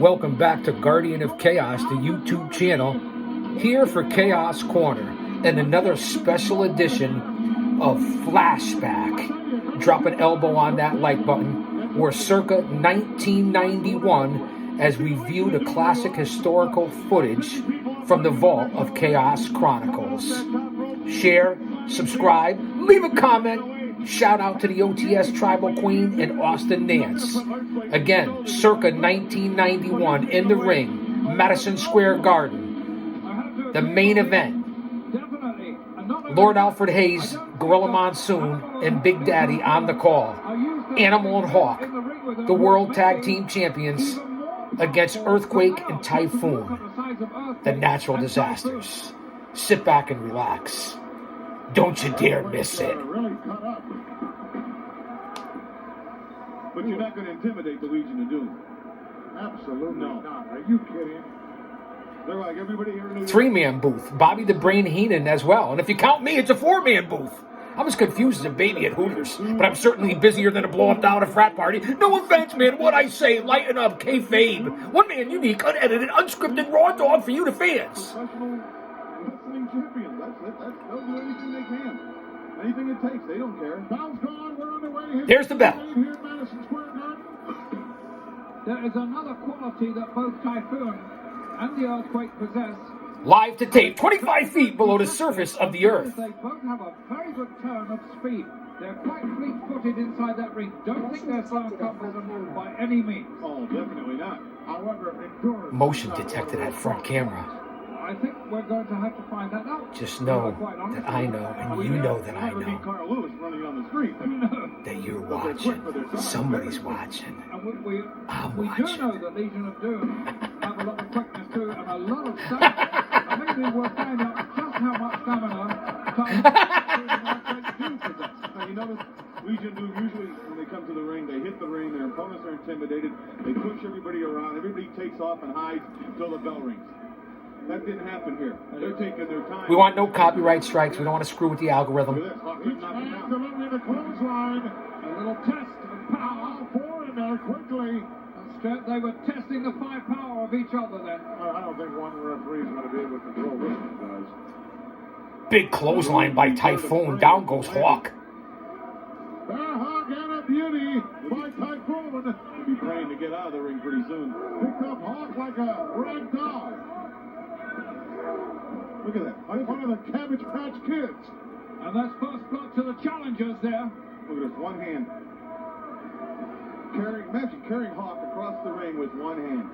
Welcome back to Guardian of Chaos, the YouTube channel, here for Chaos Corner and another special edition of Flashback. Drop an elbow on that like button. We're circa 1991 as we view the classic historical footage from the vault of Chaos Chronicles. Share, subscribe, leave a comment. Shout out to the OTS Tribal Queen and Austin Nance. Again, circa 1991 in the ring, Madison Square Garden. The main event. Lord Alfred Hayes, Gorilla Monsoon, and Big Daddy on the call. Animal and Hawk, the World Tag Team Champions, against Earthquake and Typhoon, the natural disasters. Sit back and relax. Don't you dare miss it. But you're not going to intimidate the Legion of Doom. Absolutely not. Are you kidding? They're like everybody here in New York. Three-man booth. Bobby the Brain Heenan as well. And if you count me, it's a four-man booth. I'm as confused as a baby at Hooters, but I'm certainly busier than a blow-up down at a frat party. No offense, man. What I say, lighten up, kayfabe. One man, unique, unedited, unscripted, raw dog for you, the fans. Professional wrestling champions. That's it. They'll do anything they can. Anything it takes. They don't care. Bell's gone. We're underway here. There's the bell. Here at Madison Square Garden. There is another quality that both Typhoon and the Earthquake possess. Live to tape, 25 feet below the surface of the earth. They both have a very good turn of speed. They're quite fleet-footed inside that ring. Don't think they're slow cumbersome by any means. Oh, definitely not. However, endurance. Motion detected at front camera. I think we're going to have to find that out. Just know that I know, and you know that I know, Carl Lewis running on the street. that you're watching. Somebody's watching. And I'm we do watching. know that Legion of Doom have a lot of quickness too, and a lot of stamina. And maybe we'll find out just how much stamina Typhoon do possess. Now, you notice Legion do usually, when they come to the ring, they hit the ring, their opponents are intimidated, they push everybody around, everybody takes off and hides until the bell rings. That didn't happen here. They're taking their time. We want no copyright strikes. We don't want to screw with the algorithm. Look at this. Hawkins knocking down. Delivering the clothesline. A little test of power. Four in there quickly. They were testing the firepower of each other then. I don't think one referee is going to be able to control this one, guys. Big clothesline by Typhoon. Down goes Hawk. Bear hug and a beauty by Typhoon. He'll be praying to get out of the ring pretty soon. Picked up Hawk like a rag doll. Look at that. One of the Cabbage Patch Kids. And that's first blood to the challengers there. Look at this. One hand. Imagine carrying Hawk across the ring with one hand.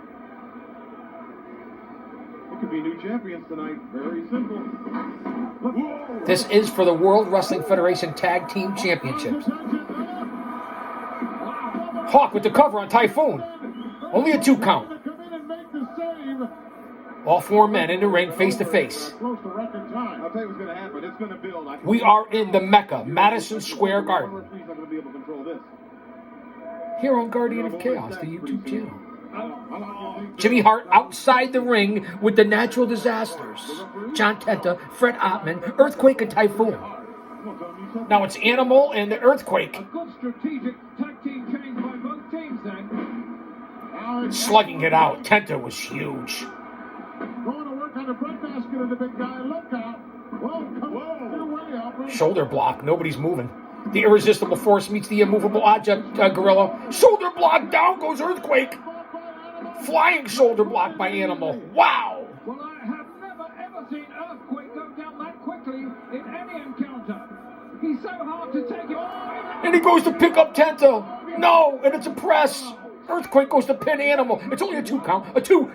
It could be new champions tonight. Very simple. Whoa. This is for the World Wrestling Federation Tag Team Championships. Hawk with the cover on Typhoon. Only a 2 count. Come in and make the save. All 4 men in the ring face to face. Close to record time. I'll tell you what's going to happen. It's going to build. We are in the Mecca, Madison Square Garden. One referee's not going to be able to control this. Here on Guardian of Chaos, the YouTube channel. How Jimmy Hart outside the ring with the natural disasters. John Tenta, Fred Ottman, Earthquake, and Typhoon. Now it's Animal and the Earthquake. A good strategic tag team change by both teams then. Slugging it out. Tenta was huge. Going to work on the breadbasket of the big guy. Look out. Whoa, come on. Get away, Alfred. Shoulder block. Nobody's moving. The irresistible force meets the immovable object, Gorilla. Shoulder block. Down goes Earthquake. Flying shoulder block by Animal. Wow. Well, I have never ever seen Earthquake go down that quickly in any encounter. He's so hard to take him. And he goes to pick up Tenta. No, and it's a press. Earthquake goes to pin Animal. It's only a 2 count. A 2.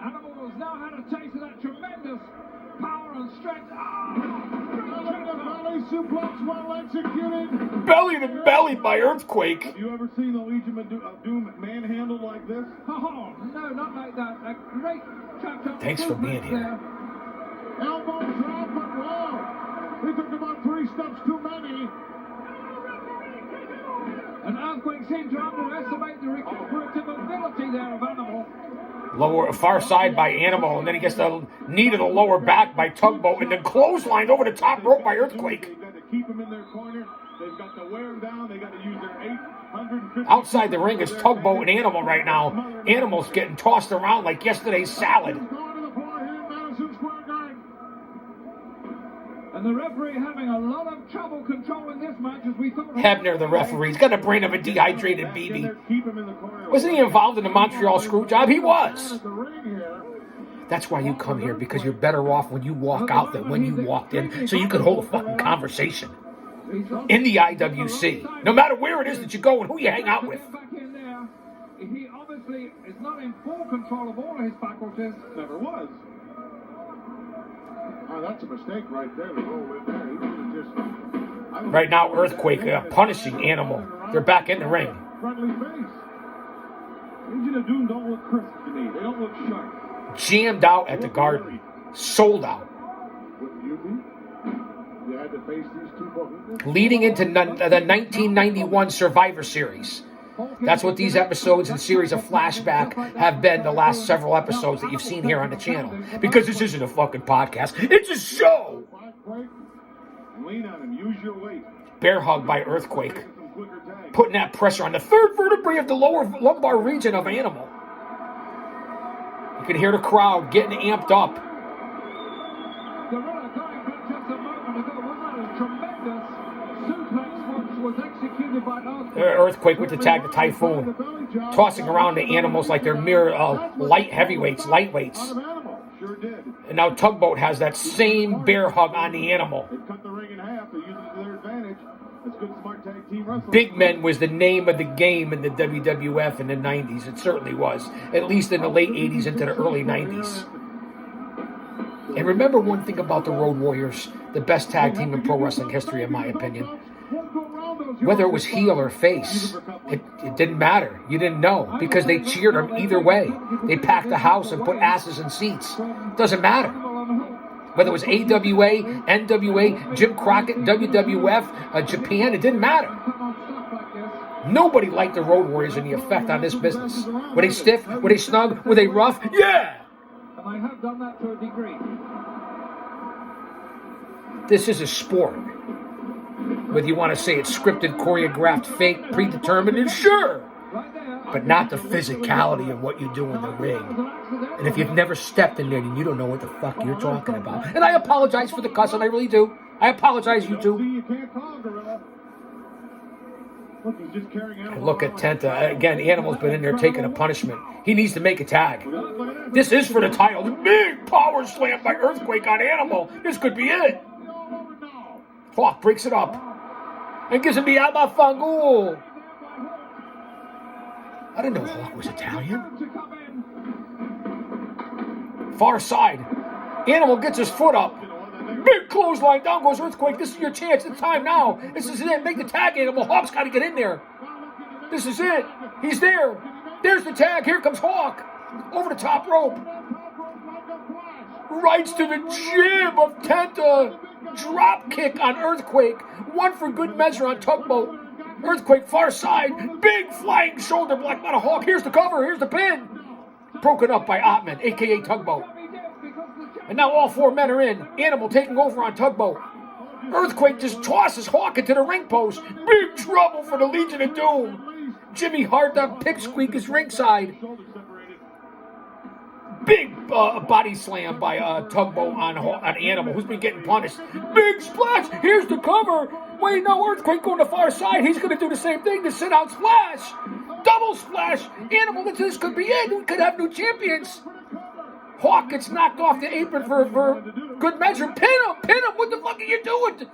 Animal has now had a taste of that tremendous power and strength. Suplex well executed. Belly to belly by Earthquake. Have you ever seen the Legion of Doom manhandled like this? Oh, no, not like that. A great trap. Thanks for being here. There. Elbow drop, but whoa! He took about 3 steps too many. An Earthquake seemed to underestimate the recuperative ability there of Animal. Lower far side by Animal, and then he gets the knee to the lower back by Tugboat, and then clotheslined over the top rope by Earthquake. keep him in their corner. They've got to wear him down. They got to use their 850. Outside the ring is Tugboat and Animal right now. Animal's getting tossed around like yesterday's salad. And the referee having a lot of trouble controlling this match as we thought. Hebner, the referee, he's got the brain of a dehydrated baby. Wasn't he involved in the Montreal screw job? He was. That's why you come here, because you're better off when you walk out than when you walked in, so you can hold a fucking conversation in the IWC, no matter where it is that you go and who you hang out with. He obviously is not in full control of all of his faculties. Never was. Oh, that's a mistake right there. Right now, Earthquake punishing Animal. They're back in the ring. Friendly face. Legion of Doom don't look crisp to me. They don't look sharp. Jammed out at the Garden. Sold out. Wouldn't you be? You had to face these two bookings. Leading into the 1991 Survivor Series. That's what these episodes and series of Flashback have been, the last several episodes that you've seen here on the channel. Because this isn't a fucking podcast. It's a show! Lean on him. Use your weight. Bear hug by Earthquake. Putting that pressure on the third vertebrae of the lower lumbar region of Animal. You can hear the crowd getting amped up. Gorilla going back just a moment ago. Wasn't that a tremendous suplex which was executed by Earthquake with the tag to Typhoon. Tossing around the Animals like they're mere lightweights. Sure did. And now Tugboat has that same bear hug on the Animal. They cut the ring in half. They use it to their advantage. That's good smart tag team wrestling. Big Men was the name of the game in the WWF in the 90s. It certainly was. At least in the late 80s into the early 90s. And remember one thing about the Road Warriors, the best tag team in pro wrestling history, in my opinion. Whether it was heel or face, it didn't matter. You didn't know, because they cheered them either way. They packed the house and put asses in seats. Doesn't matter. Whether it was AWA, NWA, Jim Crockett, WWF, Japan, it didn't matter. Nobody liked the Road Warriors and the effect on this business. Were they stiff? Were they snug? Were they rough? Yeah! And I have done that to a degree. This is a sport. Whether you want to say it's scripted, choreographed, fake, predetermined, and sure. But not the physicality of what you do in the ring. And if you've never stepped in there, then you don't know what the fuck you're talking about. And I apologize for the cuss, and I really do. I apologize, you two. Look at Tenta. Again, Animal's been in there taking a punishment. He needs to make a tag. This is for the title. Big power slam by Earthquake on Animal. This could be it. Hawk breaks it up and gives him the Abafangul. I didn't know Hawk was Italian. Far side. Animal gets his foot up. Big clothesline. Down goes Earthquake. This is your chance. It's time now. This is it. Make the tag, Animal. Hawk's got to get in there. This is it. He's there. There's the tag. Here comes Hawk. Over the top rope. Rights to the jib of Tenta. Drop kick on Earthquake. One for good measure on Tugboat. Earthquake far side. Big flying shoulder block by the Hawk. Here's the cover. Here's the pin. Broken up by Ottman, a.k.a. Tugboat. And now all four men are in. Animal taking over on Tugboat. Earthquake just tosses Hawk into the ring post. Big trouble for the Legion of Doom. Jimmy Hart on Pipsqueak is ringside. Big body slam by Tugboat on Animal, who's been getting punished. Big splash. Here's the cover. Wait, no, Earthquake going to the far side. He's going to do the same thing. The sit-out splash. Double splash. Animal, this could be it. We could have new champions. Hawk gets knocked off the apron for good measure. Pin him. What the fuck are you doing?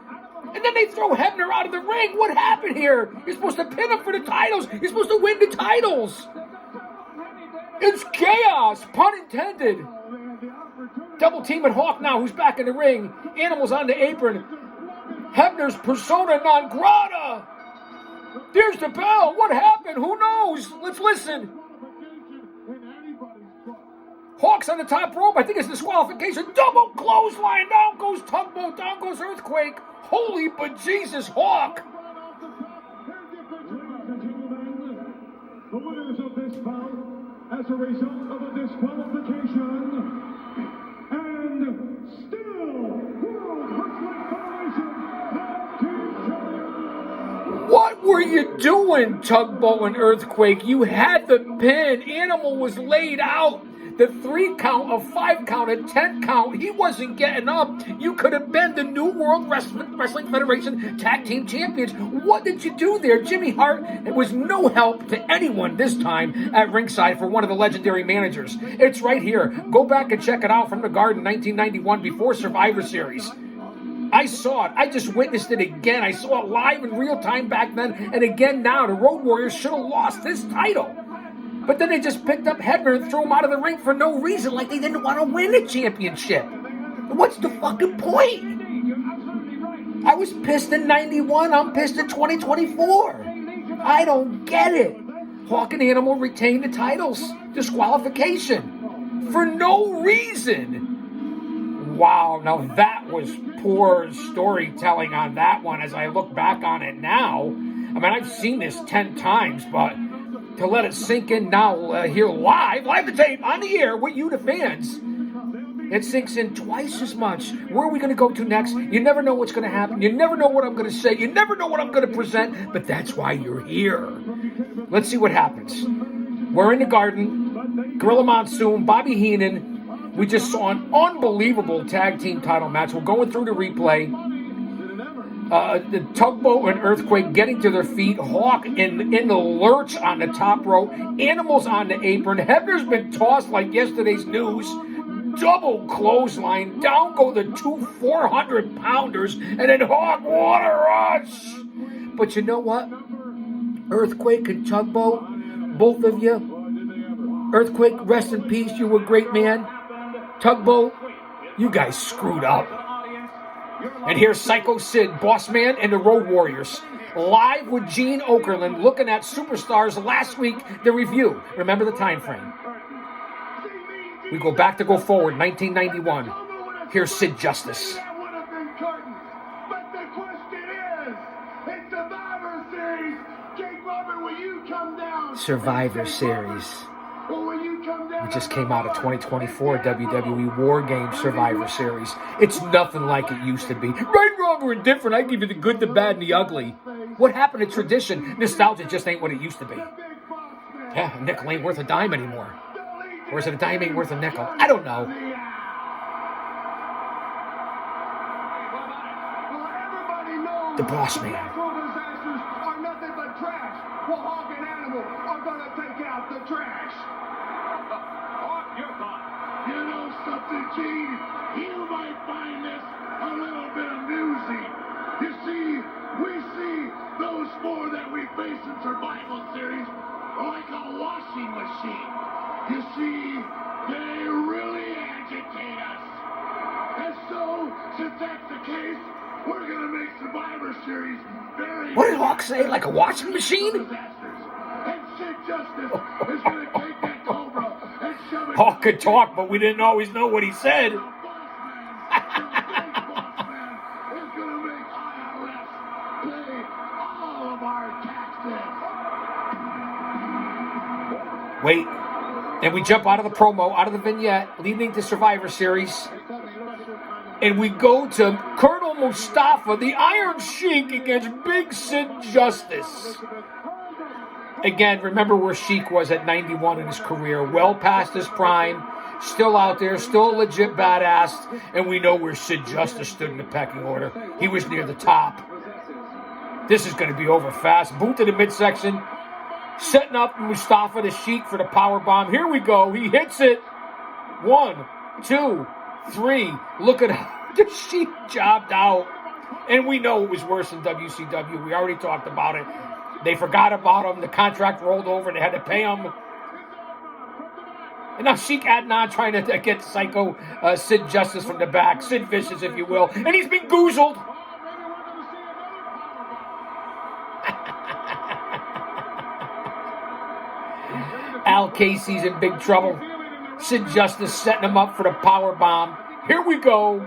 And then they throw Hebner out of the ring. What happened here? You're supposed to pin him for the titles. You're supposed to win the titles. It's chaos, pun intended. Double team at Hawk now, who's back in the ring. Animal's on the apron. Hebner's persona non grata. There's the bell. What happened? Who knows? Let's listen. Hawk's on the top rope. I think it's disqualification. Double clothesline. Down goes Tugboat. Down goes Earthquake. Holy bejesus, Hawk. The winners of this bout, as a result of a disqualification, and still World Wrestling Federation Tag Team doing, Tugboat and Earthquake? You had the pin. Animal was laid out. The 3 count, a 5 count, a 10 count. He wasn't getting up. You could have been the new World Wrestling Federation Tag Team Champions. What did you do there? Jimmy Hart was no help to anyone this time at ringside for one of the legendary managers. It's right here. Go back and check it out from the Garden 1991 before Survivor Series. I saw it. I just witnessed it again. I saw it live in real time back then and again now. The Road Warriors should have lost this title. But then they just picked up Hebner and threw him out of the ring for no reason, like they didn't want to win the championship. What's the fucking point? I was pissed in 91. I'm pissed in 2024. I don't get it. Hawk and Animal retained the titles. Disqualification. For no reason. Wow, now that was poor storytelling on that one as I look back on it now. I mean, I've seen this 10 times, but to let it sink in now here live the tape, on the air with you, the fans, it sinks in twice as much. Where are we going to go to next? You never know what's going to happen. You never know what I'm going to say. You never know what I'm going to present, but that's why you're here. Let's see what happens. We're in the Garden. Gorilla Monsoon, Bobby Heenan. We just saw an unbelievable tag team title match. We're going through the replay. The Tugboat and Earthquake getting to their feet. Hawk in the lurch on the top rope. Animals on the apron. Hebner's been tossed like yesterday's news. Double clothesline. Down go the 2 400-pounders. And then Hawk, what a rush. But you know what? Earthquake and Tugboat, both of you. Earthquake, rest in peace. You were a great man. Tugboat, you guys screwed up. And here's Psycho Sid, Boss Man, and the Road Warriors. Live with Gene Okerlund, looking at Superstars last week, the review. Remember the time frame. We go back to go forward, 1991. Here's Sid Justice. But the question is, it's Survivor Series. Jake Robert, will you come down? Survivor Series. Or will you come down? We just came out of 2024 WWE War Games Survivor Series. It's nothing like it used to be. Right, wrong, or indifferent. I give you the good, the bad, and the ugly. What happened to tradition? Nostalgia just ain't what it used to be. Yeah, a nickel ain't worth a dime anymore. Or is it a dime ain't worth a nickel? I don't know. The Boss Man. Natural disasters are nothing but trash. Well, Hawk and Animal are going to take out the trash. You know something, Gene? You might find this a little bit amusing. You see, we see those 4 that we face in Survival Series like a washing machine. You see, they really agitate us. And so, since that's the case, we're going to make Survivor Series very... What did Hawk say? Like a washing machine? And Sid Justice is going to take that Cobra and shove it... Hawk could talk, but we didn't always know what he said. Boss Man is going to make IRS pay all of our taxes. Wait. And we jump out of the promo, out of the vignette, leading to Survivor Series. And we go to Colonel Mustafa, the Iron Sheik, against Big Sid Justice. Again, remember where Sheik was at 91 in his career. Well past his prime. Still out there, still a legit badass. And we know where Sid Justice stood in the pecking order. He was near the top. This is going to be over fast. Boot to the midsection. Setting up Mustafa the Sheik for the power bomb. Here we go. He hits it. 1, 2, 3. Look at how the Sheik jobbed out. And we know it was worse than WCW. We already talked about it. They forgot about him. The contract rolled over. They had to pay him. And now Sheik Adnan trying to get Psycho Sid Justice from the back. Sid Vicious, if you will. And he's been goozled. Al Casey's in big trouble. Sid Justice setting him up for the power bomb. Here we go.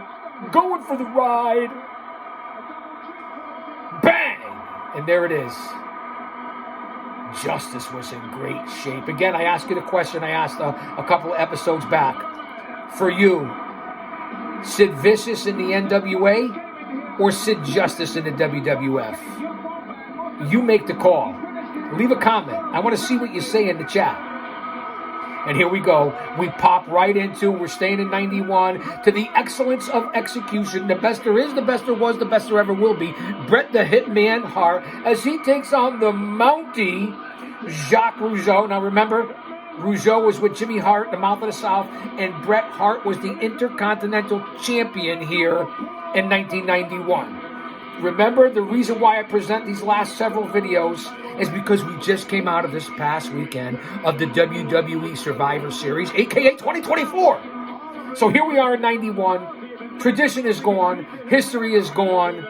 Going for the ride. Bang! And there it is. Justice was in great shape. Again, I asked you the question I asked a couple of episodes back. For you, Sid Vicious in the NWA or Sid Justice in the WWF? You make the call. Leave a comment. I want to see what you say in the chat. And here we go. We pop right into, we're staying in 91, to the excellence of execution. The best there is, the best there was, the best there ever will be. Bret the Hitman Hart, as he takes on the Mountie, Jacques Rougeau. Now remember, Rougeau was with Jimmy Hart, the Mouth of the South, and Bret Hart was the Intercontinental Champion here in 1991. Remember, the reason why I present these last several videos is because we just came out of this past weekend of the WWE Survivor Series, aka 2024. So here we are in 91. Tradition is gone. History is gone.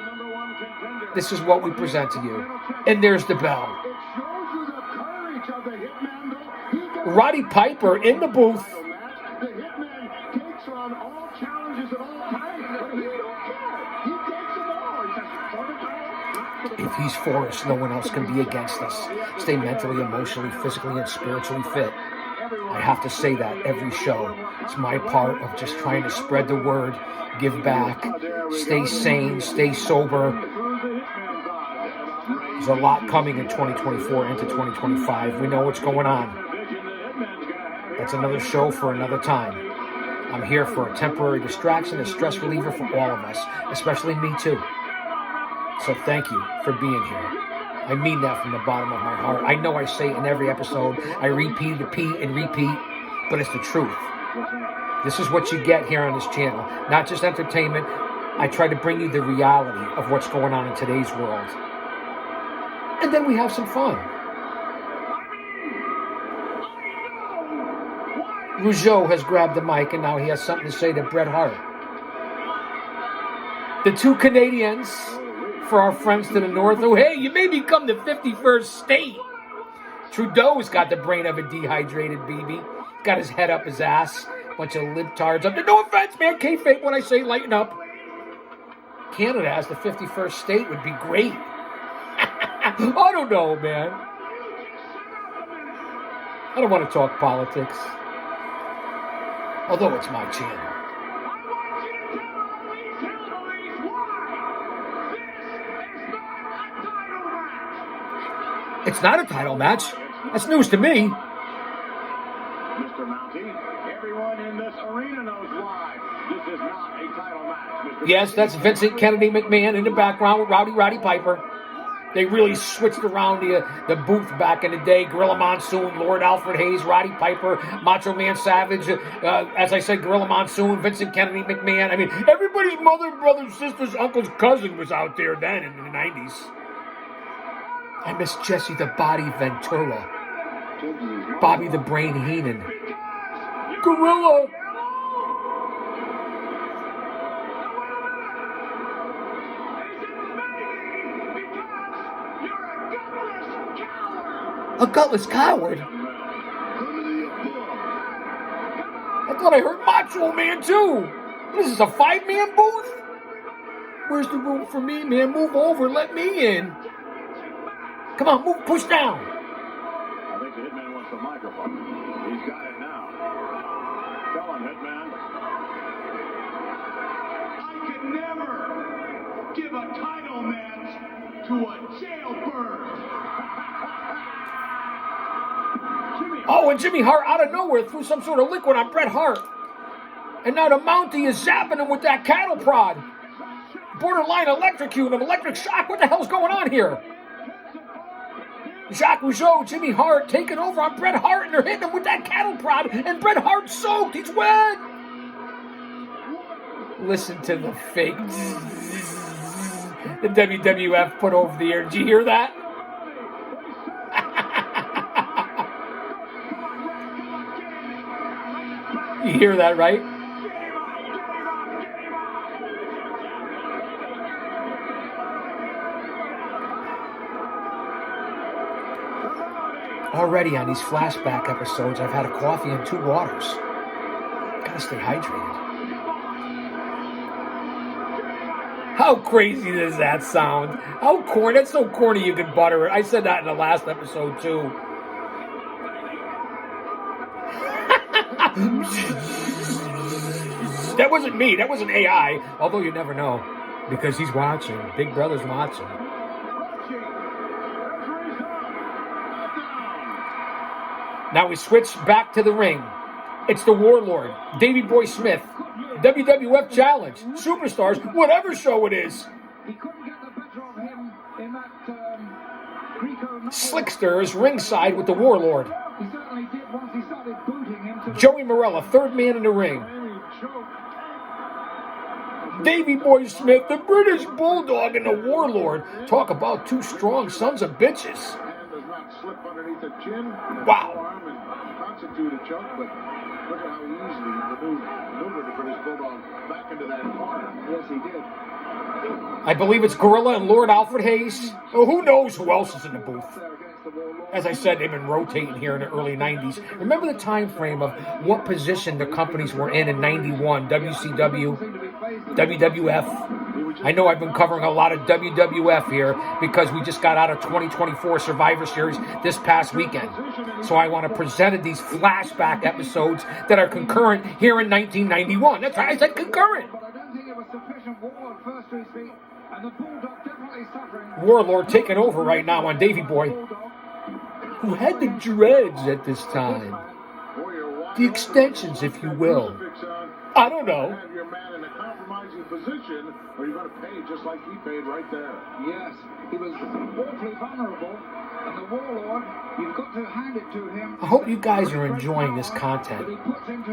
This is what we present to you. And there's the bell. Roddy Piper in the booth. The Hitman takes on all challenges at all times, but he don't care. He takes them all. He says, for the title. If he's for us, no one else can be against us. Stay mentally, emotionally, physically, and spiritually fit. I have to say that every show. It's my part of just trying to spread the word, give back, stay sane, stay sober. There's a lot coming in 2024 into 2025. We know what's going on. That's another show for another time. I'm here for a temporary distraction, a stress reliever for all of us, especially me too. So thank you for being here. I mean that from the bottom of my heart. I know I say it in every episode. I repeat and repeat, but it's the truth. This is what you get here on this channel. Not just entertainment. I try to bring you the reality of what's going on in today's world. And then we have some fun. Rougeau has grabbed the mic, and now he has something to say to Bret Hart. The two Canadians, for our friends to the north, who, hey, you may become the 51st state. Trudeau's got the brain of a dehydrated BB. Got his head up his ass. Bunch of libtards up there. No offense, man. Kayfabe when I say lighten up. Canada as the 51st state would be great. I don't know, man. I don't want to talk politics. Although it's my channel. It's not a title match. That's news to me. Mr. Mountie, everyone in this arena knows why. This is not a title match, Mr. Yes, that's Vincent Kennedy McMahon in the background with Roddy Piper. They really switched around the booth back in the day. Gorilla Monsoon, Lord Alfred Hayes, Roddy Piper, Macho Man Savage, as I said, Gorilla Monsoon, Vincent Kennedy McMahon. I mean, everybody's mother, brother, sister's, uncle's cousin was out there then in the 90s. I miss Jesse the Body Ventura, Bobby the Brain Heenan, Gorilla. A gutless coward? I thought I heard Macho Man too. This is a 5-man booth? Where's the room for me, man? Move over, let me in. Come on, move, push down. I think the Hitman wants the microphone. He's got it now. Tell him, Hitman. I could never give a title match to a jailbird. Oh, and Jimmy Hart out of nowhere threw some sort of liquid on Bret Hart. And now the Mountie is zapping him with that cattle prod. Borderline electrocute him, electric shock. What the hell's going on here? Jacques Rougeau, Jimmy Hart taking over on Bret Hart, and they're hitting him with that cattle prod, and Bret Hart's soaked. He's wet. Listen to the fake the WWF put over the air. Did you hear that? You hear that, right? Already on these flashback episodes, I've had a coffee and 2 waters. Gotta stay hydrated. How crazy does that sound? How corny? That's so corny you can butter it. I said that in the last episode too. That wasn't me. That wasn't AI. Although you never know, because he's watching. Big Brother's watching. Now we switch back to the ring. It's the Warlord, Davey Boy Smith, WWF Challenge, Superstars, whatever show it is. He couldn't get the better of him in that Greco. Slickster is ringside with the Warlord. He certainly did once he started booting him to Joey Morella, third man in the ring. Davey Boy Smith, the British Bulldog, and the Warlord. Talk about two strong sons of bitches. Does not slip underneath the chin. Wow. Arm and constitute a choke, but look at how easily he maneuvered the British Bulldog back into that corner. Yes, he did. I believe it's Gorilla and Lord Alfred Hayes. Oh, who knows who else is in the booth? As I said, they've been rotating here in the early 90s. Remember the time frame of what position the companies were in 91? WCW, WWF. I know I've been covering a lot of WWF here because we just got out of 2024 Survivor Series this past weekend. So I want to present these flashback episodes that are concurrent here in 1991. That's right, I said concurrent. But I don't think it was sufficient. Warlord first to his feet, and the Bulldog definitely suffering. Warlord taking over right now on Davey Boy, who had the dreads at this time. The extensions, if you will. I don't know. Have your man in a compromising position, or you're going to pay just like he paid right there. Yes, he was awfully vulnerable, and the Warlord, you've got to hand it to him. I hope you guys are enjoying this content.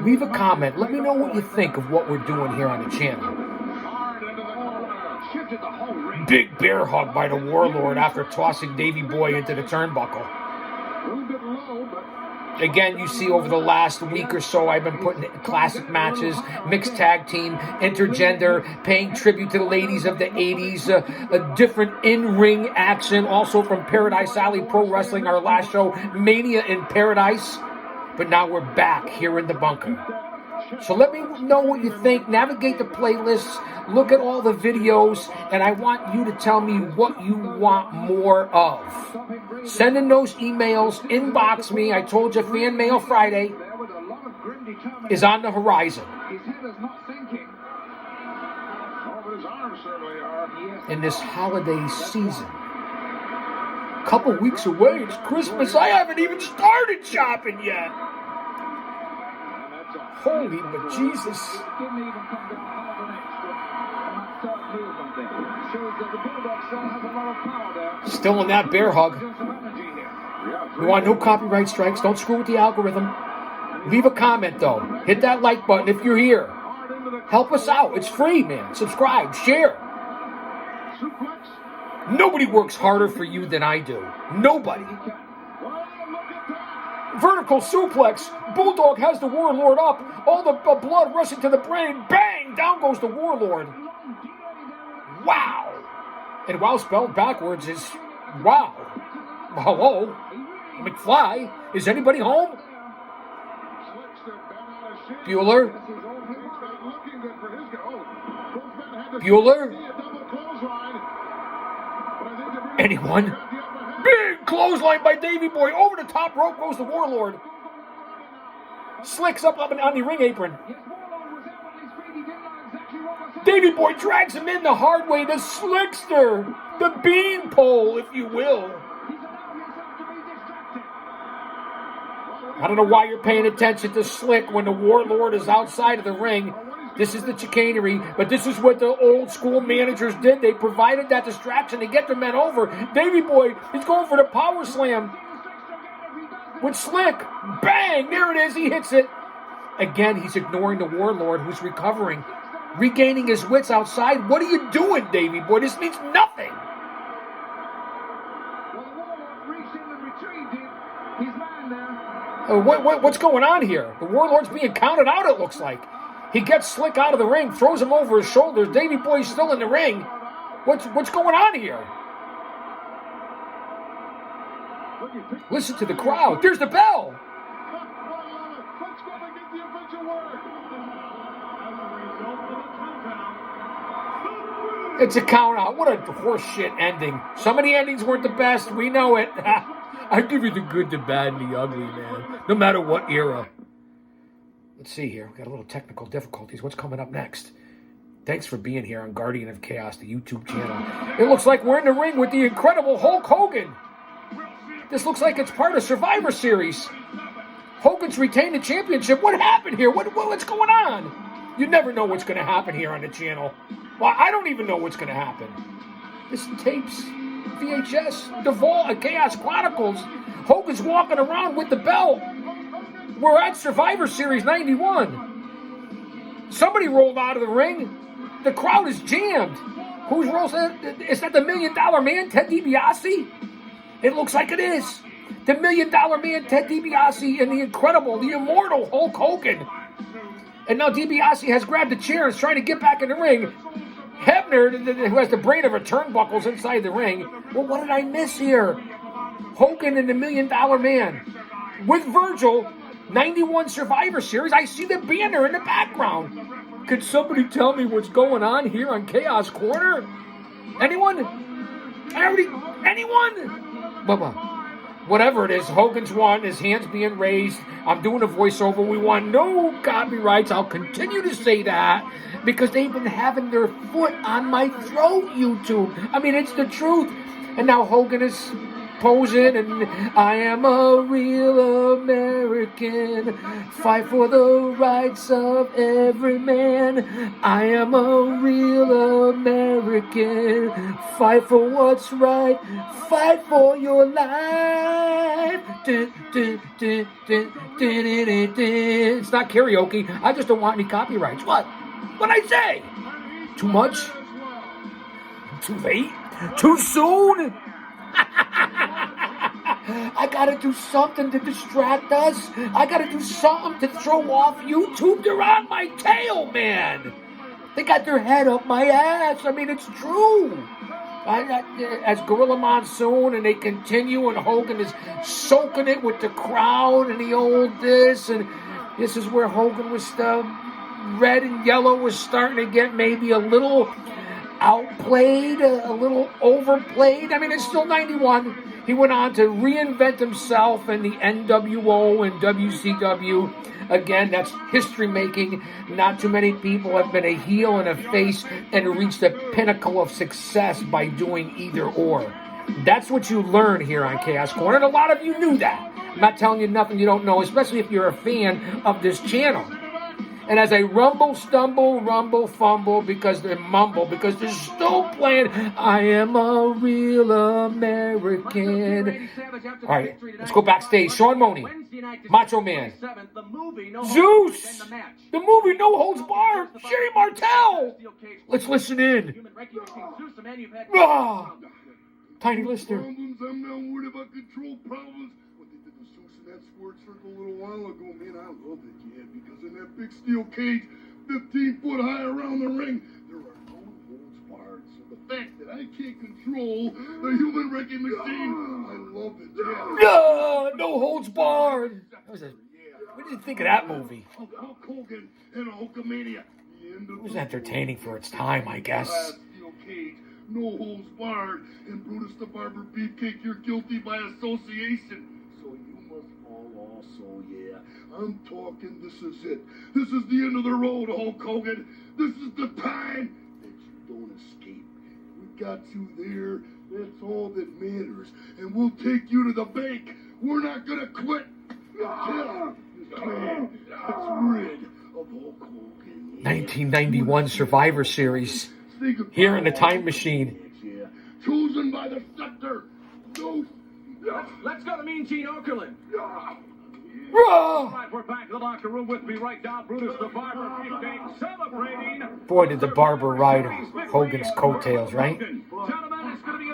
Leave a comment. Let me know what you think of what we're doing here on the channel. Hard into the corner. Shifted the whole ring. Big bear hug by the Warlord after tossing Davey Boy into the turnbuckle. A little bit low, but Again, you see over the last week or so, I've been putting classic matches, mixed tag team, intergender, paying tribute to the ladies of the 80s, a different in-ring action, also from Paradise Alley Pro Wrestling, our last show, Mania in Paradise. But now we're back here in the bunker. So let me know what you think. Navigate the playlists, look at all the videos, and I want you to tell me what you want more of. Send in those emails, inbox me. I told you Fan Mail Friday is on the horizon. His head is not thinking. oh, but his arms certainly are. In this holiday season. Couple weeks away, it's Christmas. I haven't even started shopping yet. Holy but Jesus. Didn't even come down half an extra on that movement there. Shows that the Bulldog still has a lot of power there. Still in that bear hug. There's some energy here. We want no copyright strikes. Don't screw with the algorithm. Leave a comment, though. Hit that like button if you're here. Help us out. It's free, man. Subscribe. Share. Nobody works harder for you than I do. Nobody. Vertical suplex. Bulldog has the Warlord up. All the blood rushing to the brain. Bang! Down goes the Warlord. Wow. And wow spelled backwards is wow. Hello? McFly? Is anybody home? Bueller? Bueller? Anyone? Big clothesline by Davey Boy. Over the top rope goes the Warlord. Slicks up on the ring apron. Davey Boy drags him in the hard way. The Slickster. The beanpole, if you will. I don't know why you're paying attention to Slick when the Warlord is outside of the ring. This is the chicanery, but this is what the old school managers did. They provided that distraction to get the men over. Davey Boy, he's going for the power slam with Slick. Bang! There it is. He hits it. Again, he's ignoring the Warlord, who's recovering, regaining his wits outside. What are you doing, Davey Boy? This means nothing. What's going on here? The Warlord's being counted out, it looks like. He gets Slick out of the ring, throws him over his shoulders. Davey Boy's still in the ring. What's going on here? Listen to the crowd. There's the bell. It's a count out. What a horseshit ending. Some of the endings weren't the best. We know it. I give you the good, the bad, and the ugly, man. No matter what era. Let's see here. We've got a little technical difficulties. What's coming up next? Thanks for being here on Guardian of Chaos, the YouTube channel. It looks like we're in the ring with the incredible Hulk Hogan. This looks like it's part of Survivor Series. Hogan's retained the championship. What happened here? What's going on? You never know what's going to happen here on the channel. Well, I don't even know what's going to happen. This tapes, VHS, the Vault of Chaos Chronicles. Hogan's walking around with the belt. We're at Survivor Series 91. Somebody rolled out of the ring. The crowd is jammed. Who's rolls in? Is that the $1 Million Man, Ted DiBiase? It looks like it is. The $1 Million Man, Ted DiBiase, and the incredible, the immortal Hulk Hogan. And now DiBiase has grabbed a chair and is trying to get back in the ring. Hebner, who has the brain of a turnbuckle's inside the ring. Well, what did I miss here? Hogan and the $1 Million Man. With Virgil, 91 Survivor Series. I see the banner in the background. Could somebody tell me what's going on here on Chaos Corner? Anyone? Anyone? Bubba. Whatever it is, Hogan's won, his hands being raised. I'm doing a voiceover. We won no copyrights. I'll continue to say that because they've been having their foot on my throat, YouTube. I mean, it's the truth. And now Hogan is posing, and I am a real American. Fight for the rights of every man. I am a real American. Fight for what's right. Fight for your life. It's not karaoke. I just don't want any copyrights. What'd I say? Too much? Too late? Too soon? I gotta do something to distract us. I gotta do something to throw off YouTube. They're on my tail, man. They got their head up my ass. I mean, it's true. As Gorilla Monsoon, and they continue, and Hogan is soaking it with the crowd and the old this, and this is where Hogan was red and yellow was starting to get maybe a little outplayed, a little overplayed. I mean, it's still 91. He went on to reinvent himself in the NWO and WCW. Again, that's history making. Not too many people have been a heel and a face and reached the pinnacle of success by doing either or. That's what you learn here on Chaos Corner, and a lot of you knew that. I'm not telling you nothing you don't know, especially if you're a fan of this channel. And as I rumble, stumble, rumble, fumble, because they mumble, because they're still playing, I am a real American. All right, let's go backstage. Sean Money, Macho Man, Zeus, the movie No Holds Barred, Sherry Martel. Let's listen in. Tiny Lister. I'm not worried about control problems. What they did to Zeus in that squirt circle a little while ago, man, I love it, yeah, because in that big steel cage, 15 foot high around the ring, there are no holds barred. So the fact that I can't control the human wrecking machine, I love it, yeah. No holds barred. What did you think of that movie? Hulk Hogan and Hulkamania. It was entertaining for its time, I guess. Steel cage. No holds barred, and Brutus the Barber Beefcake, you're guilty by association. So you must fall also, yeah. I'm talking, this is it. This is the end of the road, Hulk Hogan. This is the time that you don't escape. We got you there. That's all that matters. And we'll take you to the bank. We're not gonna quit until this man gets rid of Hulk Hogan. 1991 Survivor Series. Here in the time machine. Chosen by the scepter. Let's go to Mean Gene Okerlund. Right, we're back in the locker room with me right now, Brutus the Barber Beefcake, celebrating. Boy, did the Barber ride Hogan's coattails, right? Gentlemen, it's going to be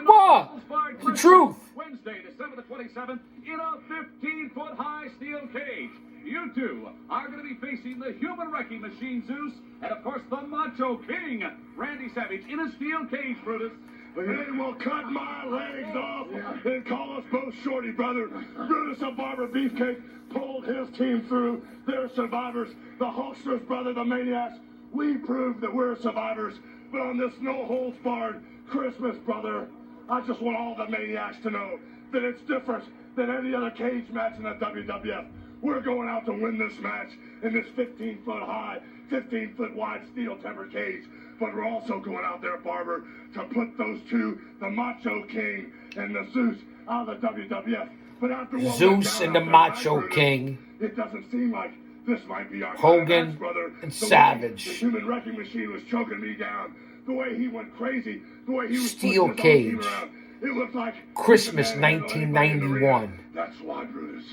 It's the truth. Wednesday, December the 27th, in a 15-foot high steel cage. You two are going to be facing the human wrecking machine, Zeus, and of course the Macho King, Randy Savage, in a steel cage, Brutus. They will cut my legs off and call us both shorty, brother. Brutus the Barber Beefcake pulled his team through. They're survivors. The Hulksters, brother, the Maniacs. We proved that we're survivors. But on this no-holds-barred Christmas, brother, I just want all the Maniacs to know that it's different than any other cage match in the WWF. We're going out to win this match in this 15-foot high, 15-foot wide steel tempered cage. But we're also going out there, Barber, to put those two, the Macho King and the Zeus, out of the WWF. But after what Zeus went and the down Macho after King, it doesn't seem like this might be our Hogan, match, brother. and The way Savage. The human wrecking machine was choking me down. The way he went crazy. The way he was Steel pushing his own team Cage. around. It looked like Christmas he could handle anybody in the 1991. ring. That's why, Brutus.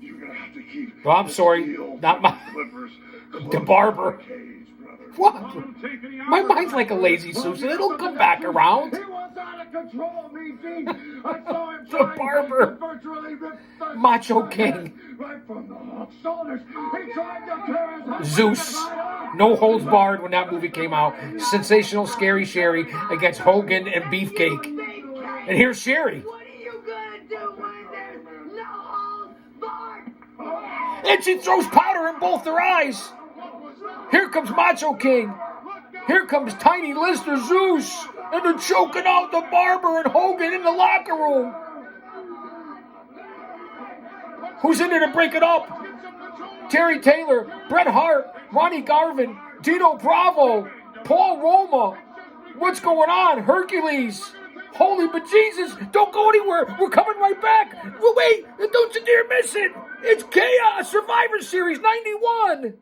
You're gonna have to keep. Well, I'm the sorry, steel not my- clippers The close Barber. to the cage, brother. What? My mind's like a lazy Susan. It'll come back around. He was out of control, BG. I saw him The trying Barber. to virtually rip the Macho King. right from the Hulk's shoulders. He tried to tear his head Zeus. right off. No holds barred when that movie came out. Sensational Scary Sherry against Hogan and Beefcake. And here's Sherry. What are you gonna do when there's no holds barred? And she throws powder in both their eyes. Here comes Macho King. Here comes Tiny Lister Zeus. And they're choking out the Barber and Hogan in the locker room. Who's in there to break it up? Terry Taylor, Bret Hart, Ronnie Garvin, Dino Bravo, Paul Roma. What's going on? Hercules. Holy bejesus. Don't go anywhere. We're coming right back. Well, wait. Don't you dare miss it. It's Chaos Survivor Series 91.